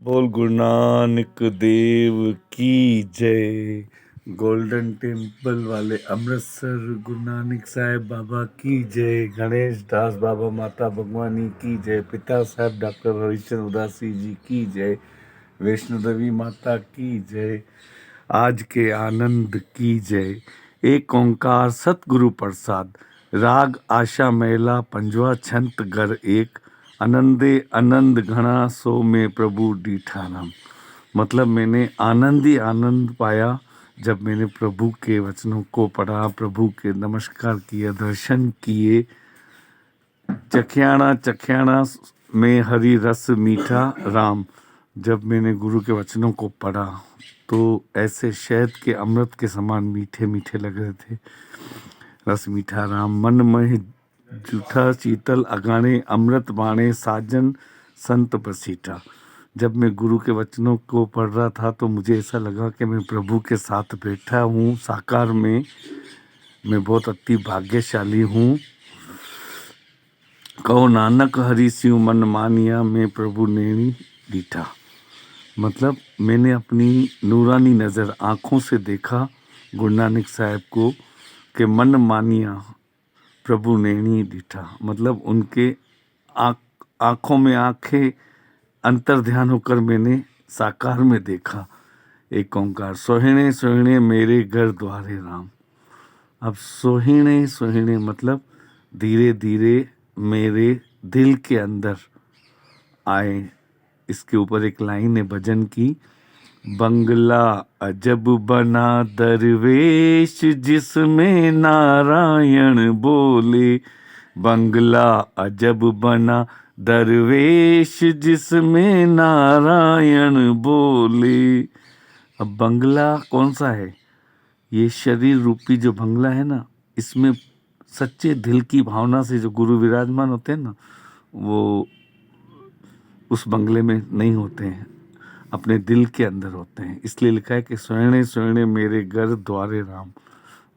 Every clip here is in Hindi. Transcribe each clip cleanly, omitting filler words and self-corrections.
बोल गुरु नानक देव की जय। गोल्डन टेम्पल वाले अमृतसर गुरु नानक साहब बाबा की जय। गणेश दास बाबा माता भगवानी की जय। पिता साहब डॉक्टर हरिचंद उदासी जी की जय। वैष्णो देवी माता की जय। आज के आनंद की जय। एक ओंकार सतगुरु प्रसाद। राग आशा मेला पंजवा छंत घर एक। आनंदे आनंद घना सो में प्रभु डीठा नाम। मतलब मैंने आनंद ही आनंद पाया जब मैंने प्रभु के वचनों को पढ़ा, प्रभु के नमस्कार किए, दर्शन किए। चखियाना चखियाना में हरि रस मीठा राम। जब मैंने गुरु के वचनों को पढ़ा तो ऐसे शहद के अमृत के समान मीठे मीठे लग रहे थे। रस मीठा राम मन में जूठा शीतल अगाने अमृत बाणे साजन संत बसीठा। जब मैं गुरु के वचनों को पढ़ रहा था तो मुझे ऐसा लगा कि मैं प्रभु के साथ बैठा हूँ साकार में। मैं बहुत अति भाग्यशाली हूँ। कहो नानक हरि सिंह मन मानिया में प्रभु ने डीठा। मतलब मैंने अपनी नूरानी नज़र आँखों से देखा गुरु नानक साहब को कि मन मानिया प्रभु नैनी डीठा। मतलब उनके आँखों में आंखें अंतर ध्यान होकर मैंने साकार में देखा। एक ओंकार सोहिणे सोहिणे मेरे घर द्वारे राम। अब सोहिणे सोहिणे मतलब धीरे धीरे मेरे दिल के अंदर आए। इसके ऊपर एक लाइन है भजन की। बंगला अजब बना दरवेश जिसमें नारायण बोले। बंगला अजब बना दरवेश जिसमें नारायण बोले। अब बंगला कौन सा है? ये शरीर रूपी जो बंगला है ना, इसमें सच्चे दिल की भावना से जो गुरु विराजमान होते हैं ना, वो उस बंगले में नहीं होते हैं, अपने दिल के अंदर होते हैं। इसलिए लिखा है कि सोहणे सोहणे मेरे घर द्वारे राम।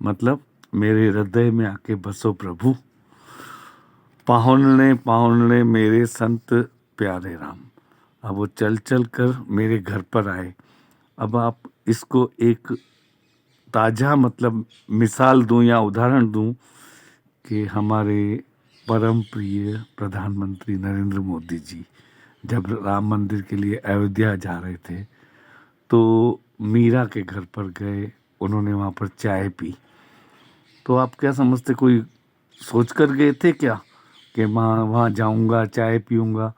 मतलब मेरे हृदय में आके बसो प्रभु। पाहुनने पाहुनने मेरे संत प्यारे राम। अब वो चल चल कर मेरे घर पर आए। अब आप इसको एक ताज़ा मतलब मिसाल दूं या उदाहरण दूं कि हमारे परम प्रिय प्रधानमंत्री नरेंद्र मोदी जी जब राम मंदिर के लिए अयोध्या जा रहे थे तो मीरा के घर पर गए। उन्होंने वहाँ पर चाय पी। तो आप क्या समझते, कोई सोच कर गए थे क्या कि मैं वहाँ जाऊँगा चाय पीऊँगा?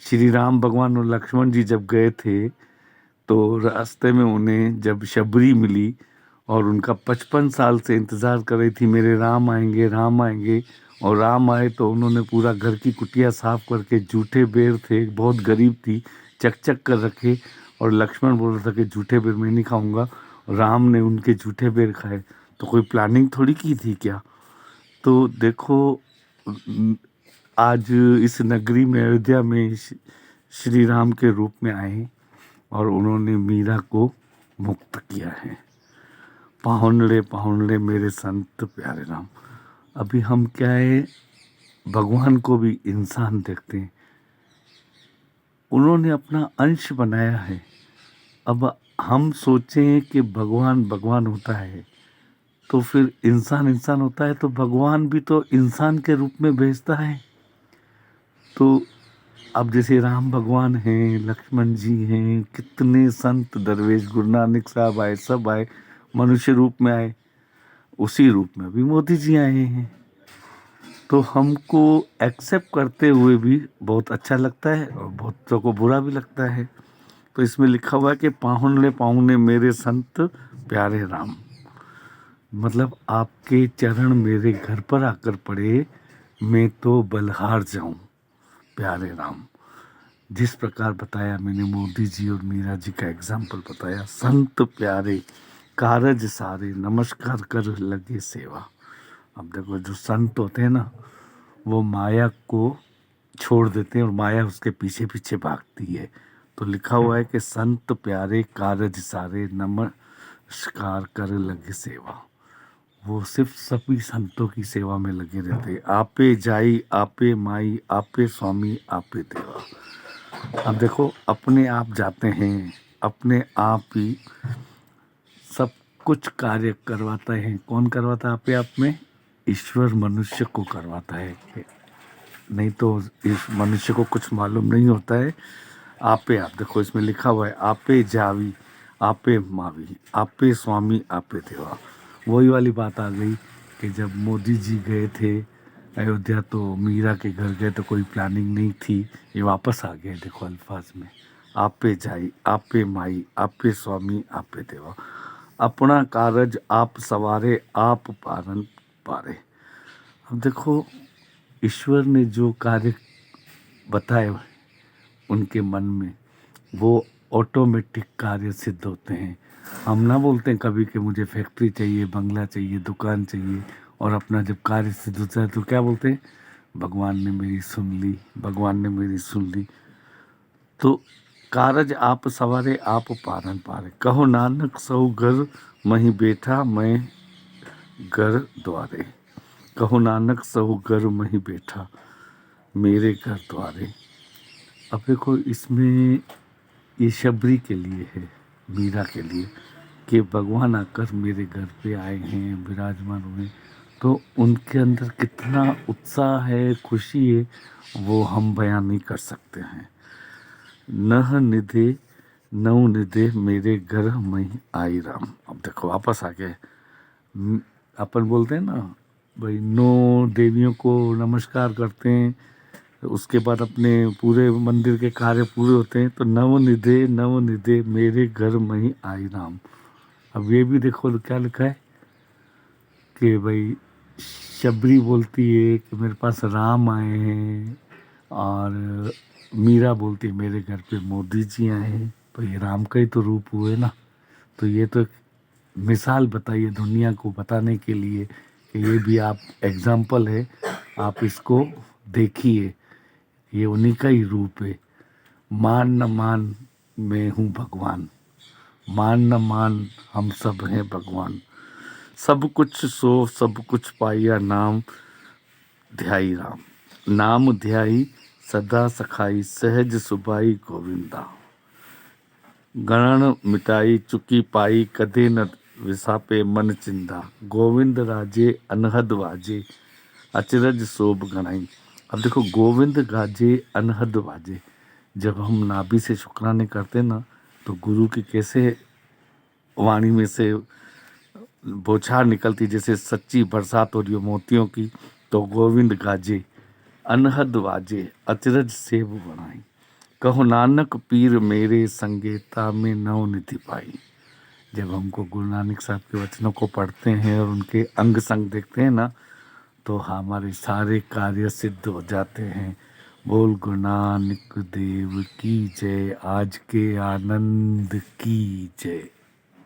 श्री राम भगवान और लक्ष्मण जी जब गए थे तो रास्ते में उन्हें जब शबरी मिली और उनका 55 साल से इंतज़ार कर रही थी मेरे राम आएंगे राम आएंगे, और राम आए तो उन्होंने पूरा घर की कुटिया साफ करके, जूठे बेर थे, बहुत गरीब थी, चक चक कर रखे। और लक्ष्मण बोल रहा था कि जूठे बेर मैं नहीं खाऊंगा, राम ने उनके जूठे बेर खाए। तो कोई प्लानिंग थोड़ी की थी क्या? तो देखो आज इस नगरी में अयोध्या में श्री राम के रूप में आए और उन्होंने मीरा को मुक्त किया है। पाहुनड़े पाहुनड़े मेरे संत प्यारे राम। अभी हम क्या है, भगवान को भी इंसान देखते हैं। उन्होंने अपना अंश बनाया है। अब हम सोचें कि भगवान भगवान होता है तो फिर इंसान इंसान होता है, तो भगवान भी तो इंसान के रूप में भेजता है। तो अब जैसे राम भगवान हैं, लक्ष्मण जी हैं, कितने संत दरवेश गुरु नानक साहब आए, सब आए, मनुष्य रूप में आए। उसी रूप में भी मोदी जी आए हैं। तो हमको एक्सेप्ट करते हुए भी बहुत अच्छा लगता है और बहुतों को बुरा भी लगता है। तो इसमें लिखा हुआ है कि पाहुनले पाहुने मेरे संत प्यारे राम। मतलब आपके चरण मेरे घर पर आकर पड़े, मैं तो बलहार जाऊं प्यारे राम। जिस प्रकार बताया मैंने मोदी जी और मीरा जी का एग्जाम्पल बताया। संत प्यारे कारज सारे नमस्कार कर लगे सेवा। अब देखो जो संत होते हैं ना, वो माया को छोड़ देते हैं और माया उसके पीछे पीछे भागती है। तो लिखा हुआ है कि संत प्यारे कारज सारे नमस्कार कर लगे सेवा। वो सिर्फ सभी संतों की सेवा में लगे रहते। आपे जाई आपे माई आपे स्वामी आपे देवा। अब देखो अपने आप जाते हैं, अपने आप ही सब कुछ कार्य करवाता है। कौन करवाता है आपके आप में? ईश्वर मनुष्य को करवाता है। नहीं तो इस मनुष्य को कुछ मालूम नहीं होता है। आपे आप देखो इसमें लिखा हुआ है, आपे जावी आपे मावी आपे स्वामी आपे देवा। वही वाली बात आ गई कि जब मोदी जी गए थे अयोध्या तो मीरा के घर गए तो कोई प्लानिंग नहीं थी, ये वापस आ गए। देखो अल्फाज में, आपे जाई आपे माई आपे स्वामी आपे देवा। अपना कारज आप सवारे आप पारन पारे। अब देखो ईश्वर ने जो कार्य बताए उनके मन में, वो ऑटोमेटिक कार्य सिद्ध होते हैं। हम ना बोलते हैं कभी कि मुझे फैक्ट्री चाहिए, बंगला चाहिए, दुकान चाहिए, और अपना जब कार्य सिद्ध होता है तो क्या बोलते हैं? भगवान ने मेरी सुन ली, भगवान ने मेरी सुन ली। तो कारज आप सवारे आप पारन पारे, कहो नानक सौ घर मही बैठा मैं घर द्वारे। कहो नानक सहो घर मही बैठा मेरे घर द्वारे। अब देखो इसमें ये शबरी के लिए है, मीरा के लिए, कि भगवान आकर मेरे घर पे आए हैं, विराजमान हुए। तो उनके अंदर कितना उत्साह है, खुशी है, वो हम बयान नहीं कर सकते हैं। नह निधे नौ निधे मेरे घर में आई राम। अब देखो वापस आ गए। अपन बोलते हैं ना भाई, 9 देवियों को नमस्कार करते हैं, उसके बाद अपने पूरे मंदिर के कार्य पूरे होते हैं। तो नव निधे मेरे घर में ही आई राम। अब ये भी देखो क्या लिखा है कि भाई शबरी बोलती है कि मेरे पास राम आए हैं, और मीरा बोलती है मेरे घर पे मोदी जी आए हैं। तो ये राम का ही तो रूप हुए ना। तो ये तो एक मिसाल बताइए दुनिया को बताने के लिए कि ये भी आप एग्जाम्पल है, आप इसको देखिए, ये उन्हीं का ही रूप है। मान न मान मैं हूँ भगवान, मान न मान हम सब हैं भगवान। सब कुछ सो सब कुछ पाइया नाम ध्याई राम। नाम ध्याई सदा सखाई सहज सुबाई गोविंदा। गणन मिटाई चुकी पाई कदे न विसापे मन चिंदा। गोविंद राजे अनहद वाजे अचरज शोभ गणाई। अब देखो गोविंद गाजे अनहद वाजे, जब हम नाभि से शुक्राने करते ना तो गुरु की कैसे वाणी में से बौछार निकलती, जैसे सच्ची बरसात हो रही हो मोतियों की। तो गोविंद गाजे अनहद वाजे अचरज सेब बनाई। कहो नानक पीर मेरे संगीता में नव निधि पाई। जब हमको गुरु नानक साहब के वचनों को पढ़ते हैं और उनके अंग संग देखते हैं ना, तो हमारे सारे कार्य सिद्ध हो जाते हैं। बोल गुरु नानक देव की जय, आज के आनंद की जय।